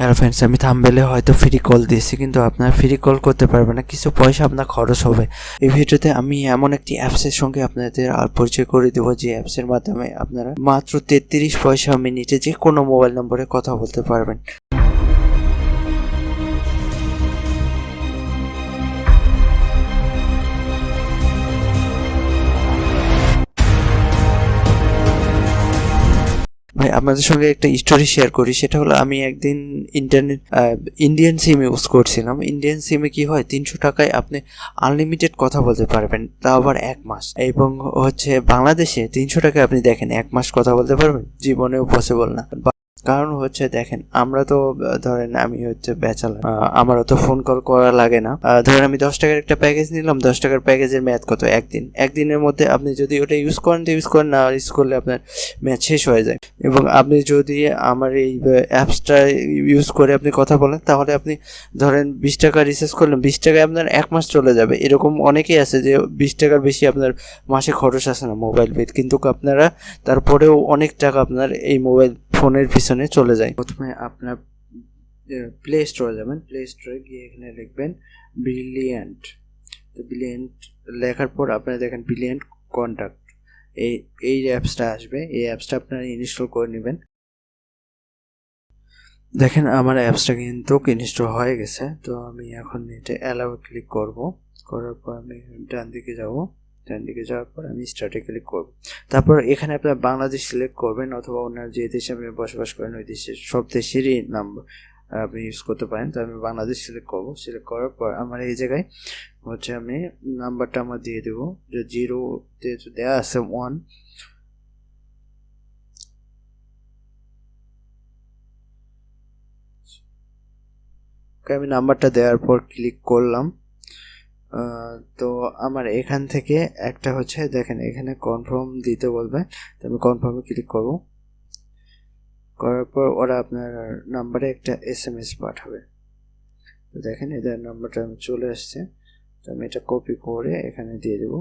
Hello friends, আমি থাম্বনেলে হয়তো free call দিয়েছি, কিন্তু আপনারা ফ্রি কল করতে পারবেন না, কিছু পয়সা আপনার খরচ হবে। এই ভিডিওতে আমি এমন একটি অ্যাপসের সঙ্গে আপনাদের পরিচয় করে দেবো, যে অ্যাপসের মাধ্যমে আপনারা মাত্র 33 পয়সা মিনিটে যে কোনো মোবাইল নম্বরে কথা বলতে পারবেন। ভাই, আপনাদের সঙ্গে একটা স্টোরি শেয়ার করি। সেটা হলো, আমি একদিন ইন্ডিয়ান সিম ইউজ করছিলাম। ইন্ডিয়ান সিমে কি হয়, 300 টাকায় আপনি আনলিমিটেড কথা বলতে পারবেন, তাও আবার 1 মাস। এবং বাংলাদেশে 300 টাকায় আপনি দেখেন 1 মাস কথা বলতে পারবেন, জীবনেও পসিবল না। কারণ দেখেন, আমরা তো ধরেন আমি ব্যাচেলার, আমারও তো ফোন কল করা লাগে না। ধরেন আমি 10 টাকার একটা প্যাকেজ নিলাম, 10 টাকার প্যাকেজের মেয়াদ কত? একদিনের মধ্যে আপনি যদি ওটা ইউজ করেন তো ইউজ করেন, না ইউজ করলে আপনার মেয়াদ শেষ হয়ে যায়। এবং আপনি যদি আমার এই অ্যাপসটা ইউজ করে আপনি কথা বলেন, তাহলে আপনি ধরেন 20 টাকা রিচার্জ করলেন, 20 টাকায় আপনার 1 মাস চলে যাবে। এরকম অনেকেই আছে যে 20 টাকার বেশি আপনার মাসে খরচ আসে না মোবাইল বিল, কিন্তু আপনারা তারপরেও অনেক টাকা আপনার এই মোবাইল ফোনের পিছনে চলে যায়। প্রথমে আপনার প্লে স্টোরে যাবেন, প্লে স্টোরে গিয়ে এখানে লিখবেন ব্রিলিয়ান্ট। তো ব্রিলিয়ান্ট লেখার পর আপনারা দেখেন ব্রিলিয়ান্ট কন্ট্যাক্ট, এই অ্যাপসটা আসবে। এই অ্যাপসটা আপনারা ইনস্টল করে নেবেন। দেখেন আমার অ্যাপসটা কিন্তু ইনস্টল হয়ে গেছে। তো আমি এখন এটা অ্যালাউ ক্লিক করব। করার পর আমি ডান দিকে যাব, ডান দিকে যাওয়ার পর আমি স্টার্টে ক্লিক করব। তারপর এখানে আপনার বাংলাদেশ সিলেক্ট করবেন, অথবা অন্য যে দেশে আপনি বসবাস করেন ওই দেশের সব দেশেরই নাম্বার আপনি ইউজ করতে পারেন। তো আমি বাংলাদেশ সিলেক্ট করব। সিলেক্ট করার পর আমার এই জায়গায় আমি নাম্বারটা আমার দিয়ে দেবো, যে 0-তে দেওয়া আছে 1। আমি নাম্বারটা দেওয়ার পর ক্লিক করলাম। তো আমার এখান থেকে একটা দেখেন এখানে কনফার্ম দিতে বলবে, তো আমি কনফার্মে ক্লিক করব। করার পর ওরা আপনার নাম্বারে একটা SMS পাঠাবে। তো দেখেন এদের নাম্বারটা আমি চলে আসছে। তো আমি এটা কপি করে এখানে দিয়ে দেব।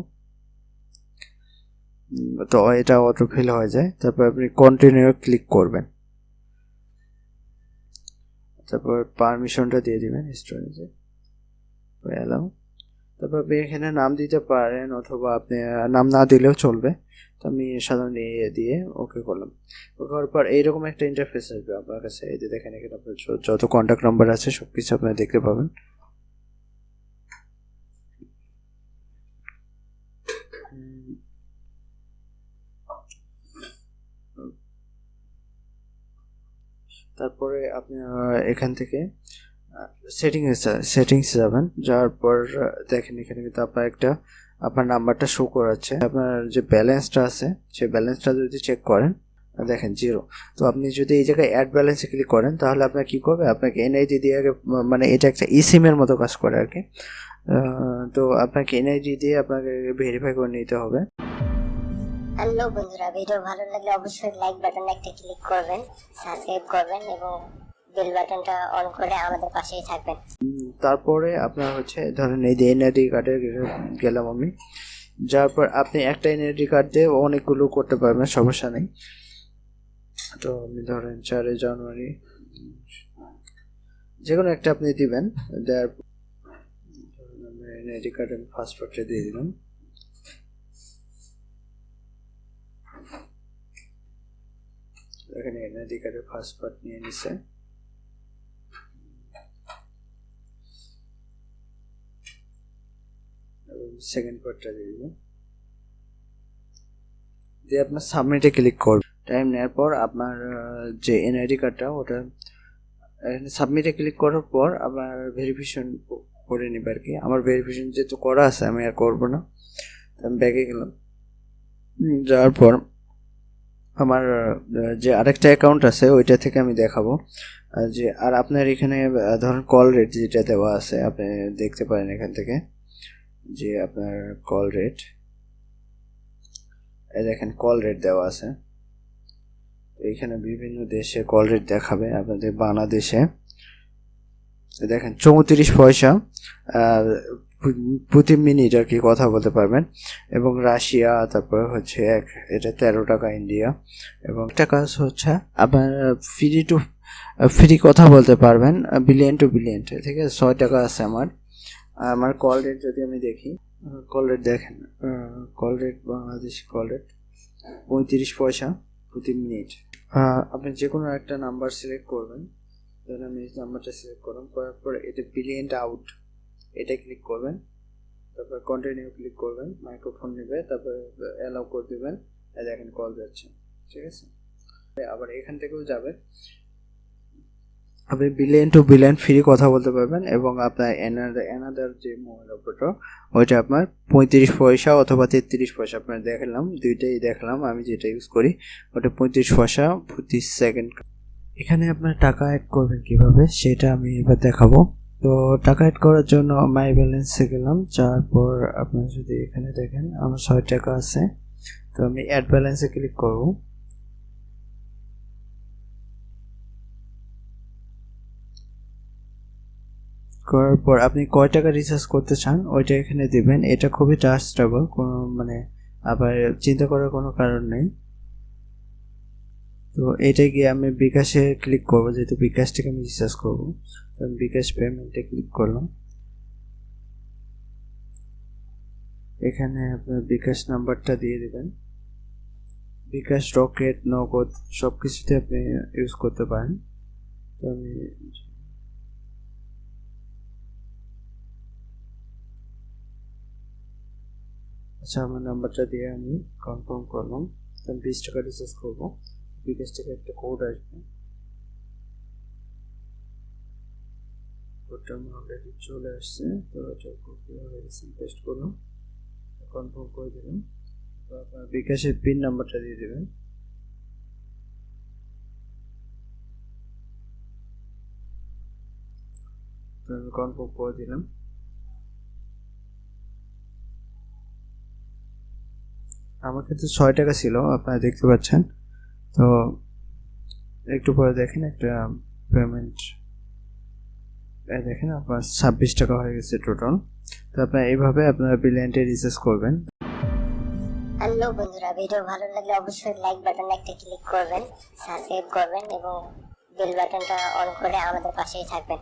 তো এটা অটো ফিল হয়ে যায়। তারপর আপনি কন্টিনিউ ক্লিক করবেন। তারপর পারমিশনটা দিয়ে দিবেন স্টোরেজে, অ্যালাউ। তারপর আপনি এখানে নাম দিতে পারেন, অথবা আপনি নাম না দিলেও চলবে। তো আমি সাধারণ দিয়ে ওকে করলাম। ওকে করার পর এইরকম একটা ইন্টারফেস আসবে আপনার কাছে। এই যে দেখেন এখানে আপনার যত কন্ট্যাক্ট নাম্বার আছে সব কিছু আপনারা দেখতে পাবেন। তারপরে আপনি এখান থেকে সেটিংস যাবেন। যাওয়ার পর দেখেন এখানে কিন্তু আপনার নাম্বারটা শো করাচ্ছে। আপনার যে ব্যালেন্সটা আছে সেই ব্যালেন্সটা যদি চেক করেন, দেখেন 0। তো আপনি যদি এই জায়গায় অ্যাড ব্যালেন্সে ক্লিক করেন, তাহলে আপনার কি করবে, আপনাকে এনআইডি দিয়ে আগে, মানে এটা একটা সিমের মতো কাজ করে আর কি। তো আপনাকে এনআইডি দিয়ে আপনাকে ভেরিফাই করে নিতে হবে। হ্যালো বন্ধুরা, ভিডিও ভালো লাগলে অবশ্যই লাইক বাটনে একটা ক্লিক করবেন, সাবস্ক্রাইব করবেন এবং বেল বাটনটা অন করে আমাদের পাশেই থাকবেন। তারপরে আপনার ধরেন এই যে এনআইডি কার্ডে গেলাম আমি। যার পর আপনি একটা এনআইডি কার্ড দিয়ে অনেকগুলো করতে পারবেন, সমস্যা নেই। তো আপনি ধরেন 4 জানুয়ারি যে কোনো একটা আপনি দিবেন। দেওয়ার এনআইডি কার্ড আমি পাসপোর্টে দিয়ে দিলাম। এখানে এনআইডি কার্ডের পাসপোর্ট নিয়ে নিছে। সেকেন্ড পার্টটা দিয়ে দিব, দিয়ে আপনার সাবমিটে ক্লিক করবেন। টাইম নেওয়ার পর আপনার যে এনআইডি কার্ডটা ওটা সাবমিটে ক্লিক করার পর আবার ভেরিফিকেশন করে নিবে আর কি। আমার ভেরিফিকেশন যেহেতু করা আছে আমি আর করবো না। আমি ব্যাগে গেলাম। যাওয়ার পর আমার যে আরেকটা অ্যাকাউন্ট আছে ওইটা থেকে আমি দেখাবো যে, আর আপনার এখানে ধরুন কল রেট যেটা দেওয়া আছে আপনি দেখতে পারেন এখান থেকে, যে আপনার কল রেট, দেখেন কল রেট দেওয়া আছে। এইখানে বিভিন্ন দেশে কল রেট দেখাবে। আপনাদের বাংলাদেশে দেখেন 34 পয়সা প্রতি মিনিট আর কি কথা বলতে পারবেন। এবং রাশিয়া, তারপর এটা 13 টাকা ইন্ডিয়া। এবং একটা কাজ আপনার ফ্রি কথা বলতে পারবেন বিলিয়ন টু বিলিয়ন, ঠিক আছে। 6 টাকা আছে আমার কল রেট যদি আমি দেখি, কল রেট দেখেন, call rate Bangladeshi call rate 35 পয়সা প্রতি মিনিট। আপনি যে কোনো একটা নাম্বার সিলেক্ট করবেন, ধরুন আমি এই নাম্বারটা সিলেক্ট করলাম, করার পর এটা বিলিয়নটা আউট, এটা ক্লিক করবেন, তারপর কন্টিনিউ ক্লিক করবেন, মাইক্রোফোন নেবে, তারপর অ্যালাউ করে দেবেন, দেখেন কল যাচ্ছে, ঠিক আছে। আবার এখান থেকেও যাবে, আপনি বিলিয়ন টু বিলিয়ন ফ্রি কথা বলতে পারবেন, এবং আপনার এনাদার যে মোবাইল অপারেটর ওইটা আপনার 35 পয়সা অথবা 33 পয়সা, আপনার দেখালাম, দুইটাই দেখালাম, আমি যেটা ইউজ করি ওটা 35 পয়সা প্রতি সেকেন্ড। এখানে আপনার টাকা অ্যাড করবেন কিভাবে সেটা আমি এবার দেখাবো। তো টাকা অ্যাড করার জন্য মাই ব্যালেন্সে গেলাম, যাওয়ার পর আপনার যদি এখানে দেখেন আমার 6 টাকা আছে, তো আমি অ্যাড ব্যালেন্সে ক্লিক করব। করার পর আপনি কয় টাকা রিচার্জ করতে চান ওইটা এখানে দিবেন। এটা খুবই ট্রাস্টেবল, কোনো মানে আবার চিন্তা করার কোনো কারণ নেই। তো এটা গিয়ে আমি বিকাশে ক্লিক করব, যেহেতু বিকাশ থেকে আমি রিচার্জ করবো, তো আমি বিকাশ পেমেন্টে ক্লিক করলাম। এখানে আপনার বিকাশ নাম্বারটা দিয়ে দিবেন, বিকাশ রকেট নগদ সব কিছুতে আপনি ইউজ করতে পারেন। তো আমি আচ্ছা আমার নাম্বারটা দিয়ে আমি কনফার্ম করলাম, তো আমি 20 টাকা রিচার্জ করবো। বিকাশ থেকে একটা কোড আসবে, কোডটা আমার অলরেডি চলে আসছে, তো এটা কপি হয়ে গেছে, পেস্ট করলাম, কনফার্ম করে দিলাম। তো আপনার বিকাশের পিন নাম্বারটা দিয়ে দেবেন, তো আমি কনফার্ম করে দিলাম। আমার কাছে 6 টাকা ছিল, আপনারা দেখতে পাচ্ছেন। তো একটু পরে দেখেন একটা পেমেন্ট, দেখেন আপনার 26 টাকা হয়ে গেছে টোটাল। তো আপনার এইভাবে আপনারা বিলিয়নটে রিচার্জ করবেন। হ্যালো বন্ধুরা, ভিডিও ভালো লাগলে অবশ্যই লাইক বাটন একটা ক্লিক করবেন, সাবস্ক্রাইব করবেন এবং বেল বাটনটা অন করে আমাদের পাশেই থাকবেন।